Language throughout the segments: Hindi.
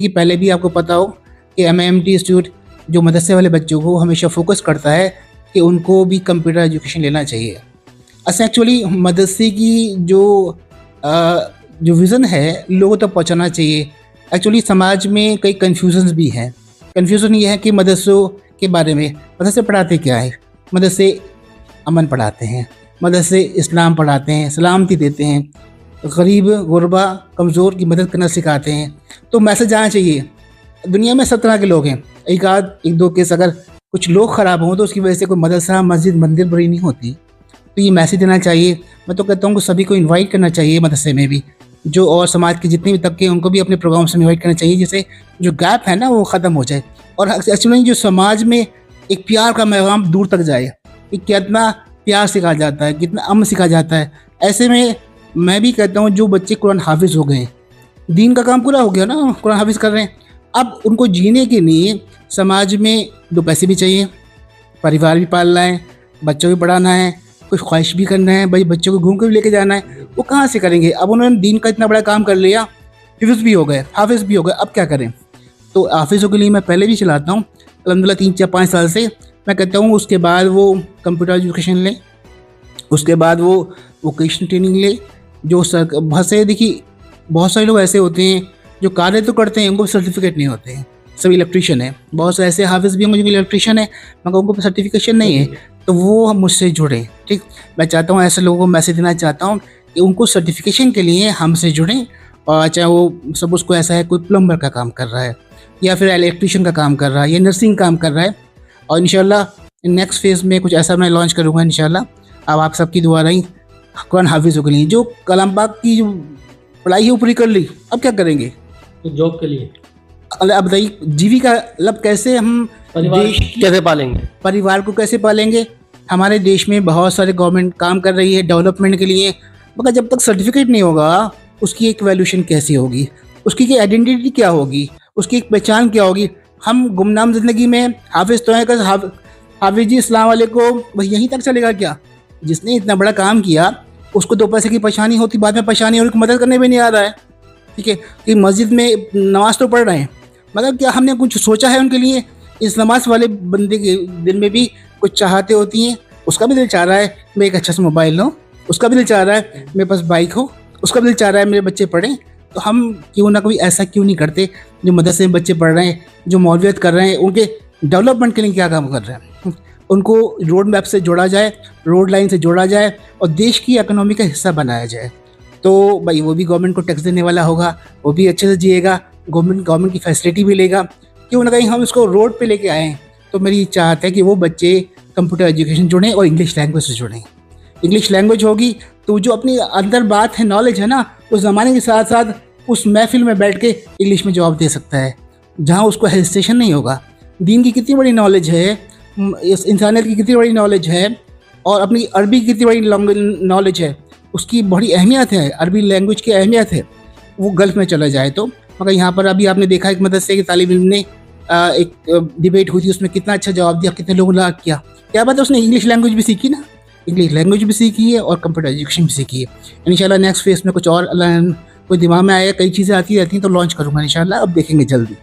कि पहले भी आपको पता हो कि एमआईएमटी इंस्टीट्यूट जो मदरसे वाले बच्चों को हमेशा फोकस करता है कि उनको भी कंप्यूटर एजुकेशन लेना चाहिए। अच्छा, एक्चुअली मदरसे की जो विज़न है लोगों तक पहुंचाना चाहिए। एक्चुअली समाज में कई कन्फ्यूजन्स भी हैं। कन्फ्यूज़न ये है कि मदरसों के बारे में, मदरसे पढ़ाते क्या है? मदरसे अमन पढ़ाते हैं, मदरसे इस्लाम पढ़ाते हैं, सलामती देते हैं, गरीब गुरबा कमज़ोर की मदद करना सिखाते हैं। तो मैसेज आना चाहिए। दुनिया में सब तरह के लोग हैं। एक दो केस अगर कुछ लोग ख़राब हों तो उसकी वजह से कोई मदरसा मस्जिद मंदिर बुरी नहीं होती। तो ये मैसेज देना चाहिए। मैं तो कहता हूँ कि सभी को इनवाइट करना चाहिए मदरसे में भी, जो और समाज के जितने भी तबके हैं उनको भी अपने प्रोग्राम्स में इनवाइट करना चाहिए, जिससे जो गैप है ना वो ख़त्म हो जाए और एक्चुअली जो समाज में एक प्यार का पैगाम दूर तक जाए कि कितना प्यार सिखाया जाता है, कितना अमन सिखाया जाता है। ऐसे में मैं भी कहता हूँ जो बच्चे कुरान हाफिज़ हो गए, दीन का काम पूरा हो गया ना, कुरान हाफिज़ कर रहे हैं, अब उनको जीने के लिए समाज में 2 पैसे भी चाहिए, परिवार भी पालना है, बच्चों भी पढ़ाना है, कुछ ख्वाहिश भी करना है, भाई बच्चों को घूम के भी लेके जाना है। वो कहाँ से करेंगे? अब उन्होंने दीन का इतना बड़ा काम कर लिया, हिफ्ज़ भी हो गए, हाफिज़ भी हो गए, अब क्या करें? तो हाफिज़ों के लिए मैं पहले भी चलाता हूँ अल्हम्दुलिल्लाह 3-4-5 साल से। मैं कहता हूँ उसके बाद वो कंप्यूटर एजुकेशन लें, उसके बाद वो वोकेशनल ट्रेनिंग ले। जो बहुत से देखिए बहुत सारे लोग ऐसे होते हैं जो कार्य तो करते हैं, उनको सर्टिफिकेट नहीं होते हैं। सब इलेक्ट्रीशियन है, बहुत से ऐसे हाफिज़ भी हैं, मुझे इलेक्ट्रीशियन है मगर उनको सर्टिफिकेशन नहीं है, तो वो मुझसे जुड़ें। ठीक, मैं चाहता हूँ ऐसे लोगों को मैसेज देना चाहता हूँ कि उनको सर्टिफिकेशन के लिए हमसे जुड़ें। और चाहे वो सपोज़ कोई ऐसा है, कोई प्लम्बर का काम कर रहा है या फिर इलेक्ट्रीशियन का काम कर रहा है या नर्सिंग काम कर रहा है, और इंशाल्लाह नेक्स्ट फेज़ में कुछ ऐसा मैं लॉन्च करूँगा इंशाल्लाह। अब आप सबकी दुआ रही कुरान हाफिज़ों के लिए। जो कलाम पाक की जो पढ़ाई है वो पूरी कर ली, अब क्या करेंगे? तो जॉब के लिए अब बताइए जीविका मतलब कैसे हम परिवार देश कैसे पालेंगे? परिवार को कैसे पालेंगे? हमारे देश में बहुत सारे गवर्नमेंट काम कर रही है डेवलपमेंट के लिए, मगर जब तक सर्टिफिकेट नहीं होगा उसकी एक वैल्यूएशन कैसी होगी, उसकी एक आइडेंटिटी क्या होगी, उसकी एक पहचान क्या होगी? हम गुमनाम ज़िंदगी में हाफिज़ तो हैं, हाफिज़ जी इस्लाम वाले को बस यहीं तक चलेगा क्या? जिसने इतना बड़ा काम किया उसको 2 पैसे की परेशानी होती, बाद में परेशानी और मदद करने भी नहीं आ रहा है। ठीक है, कि मस्जिद में नमाज़ तो पढ़ रहे हैं मगर क्या हमने कुछ सोचा है उनके लिए? इस नमाज वाले बंदे के दिल में भी कुछ चाहते होती हैं। उसका भी दिल चाह रहा है मैं एक अच्छा सा मोबाइल लूँ, उसका भी दिल चाह रहा है मेरे पास बाइक हो, उसका भी दिल चाह रहा है मेरे बच्चे पढ़ें। तो हम क्यों ना कोई ऐसा क्यों नहीं करते जो मदरसे में बच्चे पढ़ रहे हैं, जो मौलवियत कर रहे हैं, उनके डेवलपमेंट के लिए क्या काम कर रहे हैं, उनको रोड मैप से जोड़ा जाए, रोड लाइन से जोड़ा जाए और देश की इकोनॉमी का हिस्सा बनाया जाए। तो भाई वो भी गवर्नमेंट को टैक्स देने वाला होगा, वो भी अच्छे से जिएगा, गवर्नमेंट की फैसिलिटी भी लेगा। क्यों ना कहीं हम इसको रोड पे लेके आएँ। तो मेरी चाहत है कि वो बच्चे कंप्यूटर एजुकेशन जुड़ें और इंग्लिश लैंग्वेज से जुड़ें। इंग्लिश लैंग्वेज होगी तो जो अपनी अंदर बात है, नॉलेज है ना, उस ज़माने के साथ साथ उस महफिल में बैठ के इंग्लिश में जवाब दे सकता है, जहाँ उसको हेजिटेशन नहीं होगा। दीन की कितनी बड़ी नॉलेज है, इस इंसानियत की कितनी बड़ी नॉलेज है और अपनी अरबी की कितनी बड़ी नॉलेज है, उसकी बड़ी अहमियत है, अरबी लैंग्वेज की अहमियत है, वो गल्फ़ में चला जाए तो। मगर यहाँ पर अभी आपने देखा एक मदरसे के तालिब इल्म ने एक डिबेट हुई थी, उसमें कितना अच्छा जवाब दिया, कितने लोगों ने लाइक किया। क्या बात है, उसने इंग्लिश लैंग्वेज भी सीखी ना, इंग्लिश लैंग्वेज भी सीखी है और कंप्यूटर एजुकेशन भी सीखी है। इंशाल्लाह नेक्स्ट फेज़ में कुछ और कोई दिमाग में आया, कई चीज़ें आती रहती हैं तो लॉन्च करूँगा इंशाल्लाह, अब देखेंगे जल्दी।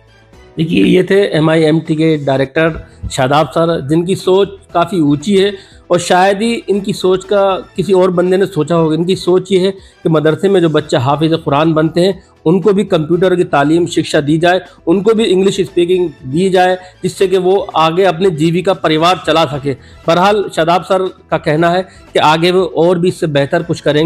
देखिए, ये थे MIMT के डायरेक्टर शादाब सर, जिनकी सोच काफ़ी ऊंची है और शायद ही इनकी सोच का किसी और बंदे ने सोचा होगा। इनकी सोच ये है कि मदरसे में जो बच्चे हाफिज़ कुरान बनते हैं उनको भी कंप्यूटर की तालीम शिक्षा दी जाए, उनको भी इंग्लिश स्पीकिंग दी जाए, जिससे कि वो आगे अपने जीविका परिवार चला सके। बहरहाल शादाब सर का कहना है कि आगे वो और भी इससे बेहतर कुछ करेंगे।